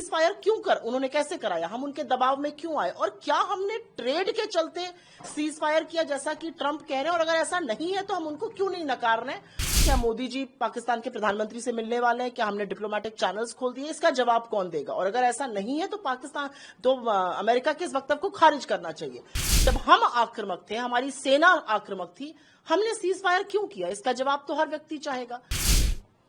Cease fire उन्होंने कैसे कराया, हम उनके दबाव में क्यों आए, और क्या हमने ट्रेड के चलते सीज फायर किया जैसा कि ट्रंप कह रहे हैं, और अगर ऐसा नहीं है तो हम उनको क्यों नहीं नकार रहे हैं। क्या मोदी जी पाकिस्तान के प्रधानमंत्री से मिलने वाले हैं, क्या हमने डिप्लोमेटिक चैनल्स खोल दिए, इसका जवाब कौन देगा, और अगर ऐसा नहीं है तो अमेरिका के इस वक्तव्य को खारिज करना चाहिए। जब हम आक्रामक थे, हमारी सेना आक्रामक थी, हमने सीज फायर क्यों किया, इसका जवाब तो हर व्यक्ति चाहेगा।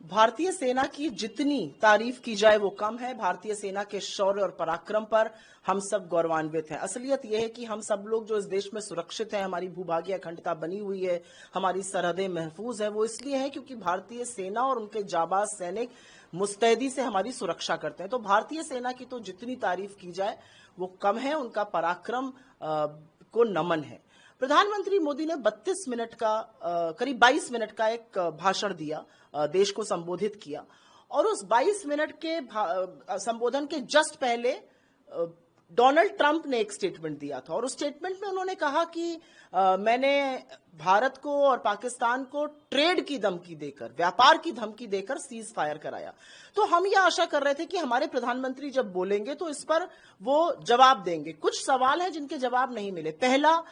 भारतीय सेना की जितनी तारीफ की जाए वो कम है। भारतीय सेना के शौर्य और पराक्रम पर हम सब गौरवान्वित हैं। असलियत यह है कि हम सब लोग जो इस देश में सुरक्षित हैं, हमारी भूभागीय अखंडता बनी हुई है, हमारी सरहदें महफूज है, वो इसलिए है क्योंकि भारतीय सेना और उनके जाबाज सैनिक मुस्तैदी से हमारी सुरक्षा करते हैं। तो भारतीय सेना की तो जितनी तारीफ की जाए वो कम है, उनका पराक्रम को नमन है। प्रधानमंत्री मोदी ने 32 मिनट का करीब 22 मिनट का एक भाषण दिया, देश को संबोधित किया, और उस 22 मिनट के संबोधन के जस्ट पहले डोनाल्ड ट्रंप ने एक स्टेटमेंट दिया था, और उस स्टेटमेंट में उन्होंने कहा कि मैंने भारत को और पाकिस्तान को ट्रेड की धमकी देकर, व्यापार की धमकी देकर सीज फायर कराया। तो हम यह आशा कर रहे थे कि हमारे प्रधानमंत्री जब बोलेंगे तो इस पर वो जवाब देंगे। कुछ सवाल हैं जिनके जवाब नहीं मिले। पहला,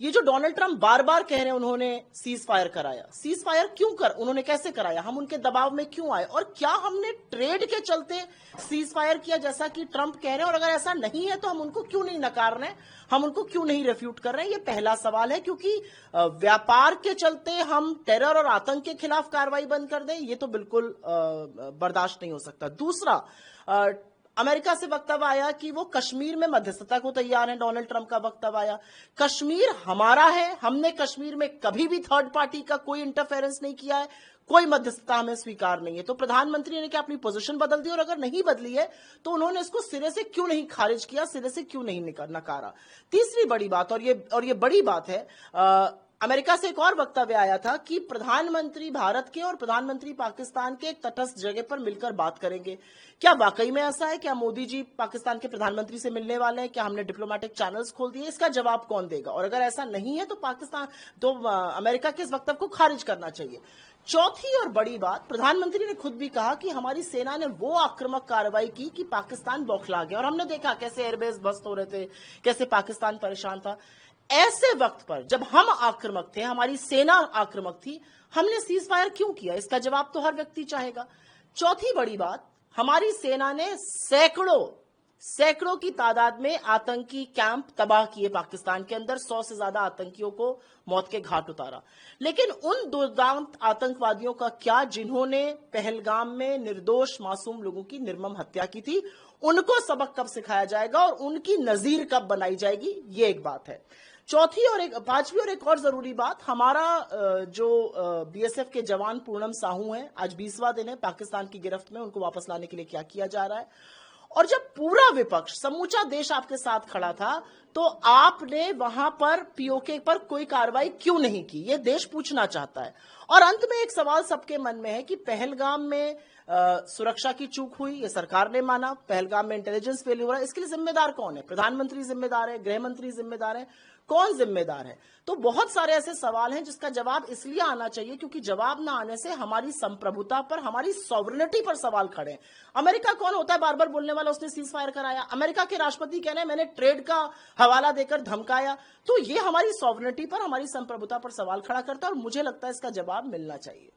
ये जो डोनाल्ड ट्रंप बार बार कह रहे हैं उन्होंने सीज फायर कराया, सीज फायर उन्होंने कैसे कराया, हम उनके दबाव में क्यों आए, और क्या हमने ट्रेड के चलते सीज फायर किया जैसा कि ट्रंप कह रहे हैं, और अगर ऐसा नहीं है तो हम उनको क्यों नहीं नकार रहे हैं, हम उनको क्यों नहीं रेफ्यूट कर रहे हैं। ये पहला सवाल है, क्योंकि व्यापार के चलते हम टेरर और आतंक के खिलाफ कार्रवाई बंद कर दें, ये तो बिल्कुल बर्दाश्त नहीं हो सकता। दूसरा, अमेरिका से वक्तव्य आया कि वो कश्मीर में मध्यस्थता को तैयार है। डोनाल्ड ट्रंप का वक्तव्य आया, कश्मीर हमारा है, हमने कश्मीर में कभी भी थर्ड पार्टी का कोई इंटरफेरेंस नहीं किया है, कोई मध्यस्थता हमें स्वीकार नहीं है। तो प्रधानमंत्री ने क्या अपनी पोजीशन बदल दी, और अगर नहीं बदली है तो उन्होंने इसको सिरे से क्यों नहीं खारिज किया, सिरे से क्यों नहीं नकारा। तीसरी बड़ी बात, और ये बड़ी बात है, अमेरिका से एक और वक्तव्य आया था कि प्रधानमंत्री भारत के और प्रधानमंत्री पाकिस्तान के एक तटस्थ जगह पर मिलकर बात करेंगे। क्या वाकई में ऐसा है? क्या मोदी जी पाकिस्तान के प्रधानमंत्री से मिलने वाले हैं? क्या हमने डिप्लोमेटिक चैनल्स खोल दिए? इसका जवाब कौन देगा, और अगर ऐसा नहीं है तो अमेरिका के इस वक्तव्य को खारिज करना चाहिए। चौथी और बड़ी बात, प्रधानमंत्री ने खुद भी कहा कि हमारी सेना ने वो आक्रामक कार्रवाई की कि पाकिस्तान बौखला गया, और हमने देखा कैसे एयरबेस ध्वस्त हो रहे थे, कैसे पाकिस्तान परेशान था। ऐसे वक्त पर जब हम आक्रामक थे, हमारी सेना आक्रामक थी, हमने सीज फायर क्यों किया, इसका जवाब तो हर व्यक्ति चाहेगा। चौथी बड़ी बात, हमारी सेना ने सैकड़ों की तादाद में आतंकी कैंप तबाह किए पाकिस्तान के अंदर, 100 से ज्यादा आतंकियों को मौत के घाट उतारा। लेकिन उन दुर्दांत आतंकवादियों का क्या जिन्होंने पहलगाम में निर्दोष मासूम लोगों की निर्मम हत्या की थी, उनको सबक कब सिखाया जाएगा और उनकी नजीर कब बनाई जाएगी, ये एक बात है। पांचवी और एक और जरूरी बात, हमारा जो बीएसएफ के जवान पूनम साहू हैं, आज 20वां दिन है पाकिस्तान की गिरफ्त में, उनको वापस लाने के लिए क्या किया जा रहा है। और जब पूरा विपक्ष, समूचा देश आपके साथ खड़ा था, तो आपने वहां पर पीओके पर कोई कार्रवाई क्यों नहीं की, ये देश पूछना चाहता है। और अंत में एक सवाल सबके मन में है कि पहलगाम में सुरक्षा की चूक हुई, ये सरकार ने माना, पहलगाम में इंटेलिजेंस फेल हो रहा है, इसके लिए जिम्मेदार कौन है? प्रधानमंत्री जिम्मेदार है, गृह मंत्री जिम्मेदार है, कौन जिम्मेदार है? तो बहुत सारे ऐसे सवाल हैं जिसका जवाब इसलिए आना चाहिए क्योंकि जवाब ना आने से हमारी संप्रभुता पर, हमारी सॉवरेनिटी पर सवाल खड़े हैं। अमेरिका कौन होता है बार बार बोलने वाला, उसने सीज फायर कराया? अमेरिका के राष्ट्रपति कह रहे हैं मैंने ट्रेड का हवाला देकर धमकाया। तो ये हमारी सॉवरेनिटी पर, हमारी संप्रभुता पर सवाल खड़ा करता है, और मुझे लगता है इसका जवाब मिलना चाहिए।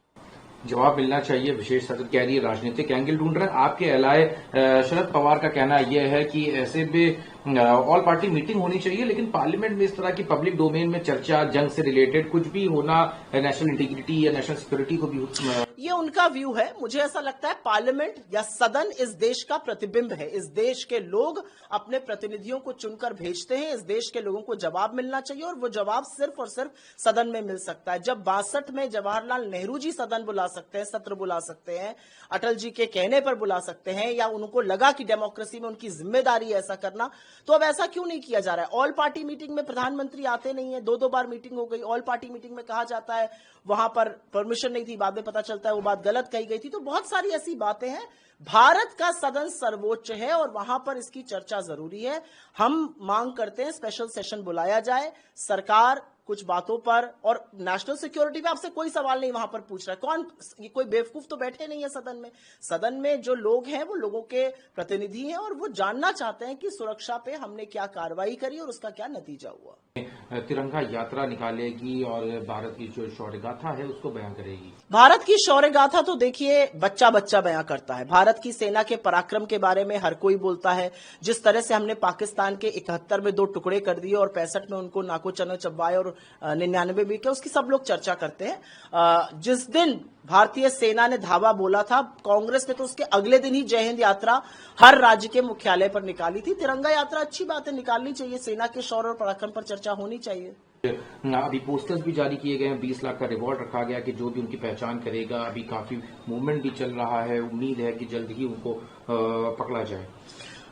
जवाब मिलना चाहिए। विशेष सत्र कह रही है राजनीतिक एंगल ढूंढ रहे हैं। आपके एलाय शरद पवार का कहना यह है कि ऐसे में ऑल पार्टी मीटिंग होनी चाहिए, लेकिन पार्लियामेंट में इस तरह की पब्लिक डोमेन में चर्चा, जंग से रिलेटेड कुछ भी होना नेशनल इंटीग्रिटी या नेशनल सिक्योरिटी को भी ये उनका व्यू है। मुझे ऐसा लगता है पार्लियामेंट या सदन इस देश का प्रतिबिंब है। इस देश के लोग अपने प्रतिनिधियों को चुनकर भेजते हैं। इस देश के लोगों को जवाब मिलना चाहिए, और वो जवाब सिर्फ और सिर्फ सदन में मिल सकता है। जब 62 में जवाहरलाल नेहरू जी सदन बुला सकते हैं, सत्र बुला सकते हैं, अटल जी के कहने पर बुला सकते हैं, या उनको लगा कि डेमोक्रेसी में उनकी जिम्मेदारी है ऐसा करना, तो अब ऐसा क्यों नहीं किया जा रहा है? ऑल पार्टी मीटिंग में प्रधानमंत्री आते नहीं है, 2-2 बार मीटिंग हो गई। ऑल पार्टी मीटिंग में कहा जाता है वहां पर परमिशन नहीं थी, बाद में पता चलता है वो बात गलत कही गई थी। तो बहुत सारी ऐसी बातें हैं। भारत का सदन सर्वोच्च है और वहां पर इसकी चर्चा जरूरी है। हम मांग करते हैं स्पेशल सेशन बुलाया जाए, सरकार कुछ बातों पर, और नेशनल सिक्योरिटी पे आपसे कोई सवाल नहीं वहां पर पूछ रहा है। कौन, ये कोई बेवकूफ तो बैठे नहीं है सदन में। सदन में जो लोग हैं वो लोगों के प्रतिनिधि हैं और वो जानना चाहते हैं कि सुरक्षा पे हमने क्या कार्रवाई करी और उसका क्या नतीजा हुआ। तिरंगा यात्रा निकालेगी और भारत की जो शौर्य गाथा है उसको बयां करेगी। भारत की शौर्य गाथा तो देखिए बच्चा बच्चा बयां करता है। भारत की सेना के पराक्रम के बारे में हर कोई बोलता है। जिस तरह से हमने पाकिस्तान के 71 में 2 टुकड़े कर दिए और 65 में उनको नाको चने चबवाए और 99 में किया, उसकी सब लोग चर्चा करते हैं। जिस दिन भारतीय सेना ने धावा बोला था, कांग्रेस ने तो उसके अगले दिन ही जय हिंद यात्रा हर राज्य के मुख्यालय पर निकाली थी। तिरंगा यात्रा अच्छी बात है, निकालनी चाहिए। सेना के शौर्य और पराक्रम पर चर्चा होनी चाहिए। अभी पोस्टर्स भी जारी किए गए हैं, 20 लाख का रिवॉर्ड रखा गया कि जो भी उनकी पहचान करेगा। अभी काफी मूवमेंट भी चल रहा है, उम्मीद है कि जल्द ही उनको पकड़ा जाए।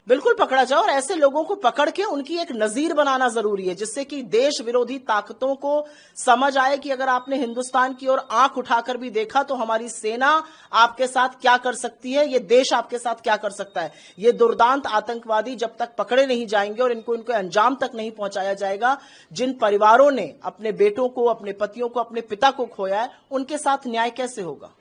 बिल्कुल पकड़ा जाए, और ऐसे लोगों को पकड़ के उनकी एक नजीर बनाना जरूरी है, जिससे कि देश विरोधी ताकतों को समझ आए कि अगर आपने हिंदुस्तान की ओर आंख उठाकर भी देखा तो हमारी सेना आपके साथ क्या कर सकती है, ये देश आपके साथ क्या कर सकता है। ये दुर्दांत आतंकवादी जब तक पकड़े नहीं जाएंगे और इनको अंजाम तक नहीं पहुंचाया जाएगा, जिन परिवारों ने अपने बेटों को, अपने पतियों को, अपने पिता को खोया है, उनके साथ न्याय कैसे होगा।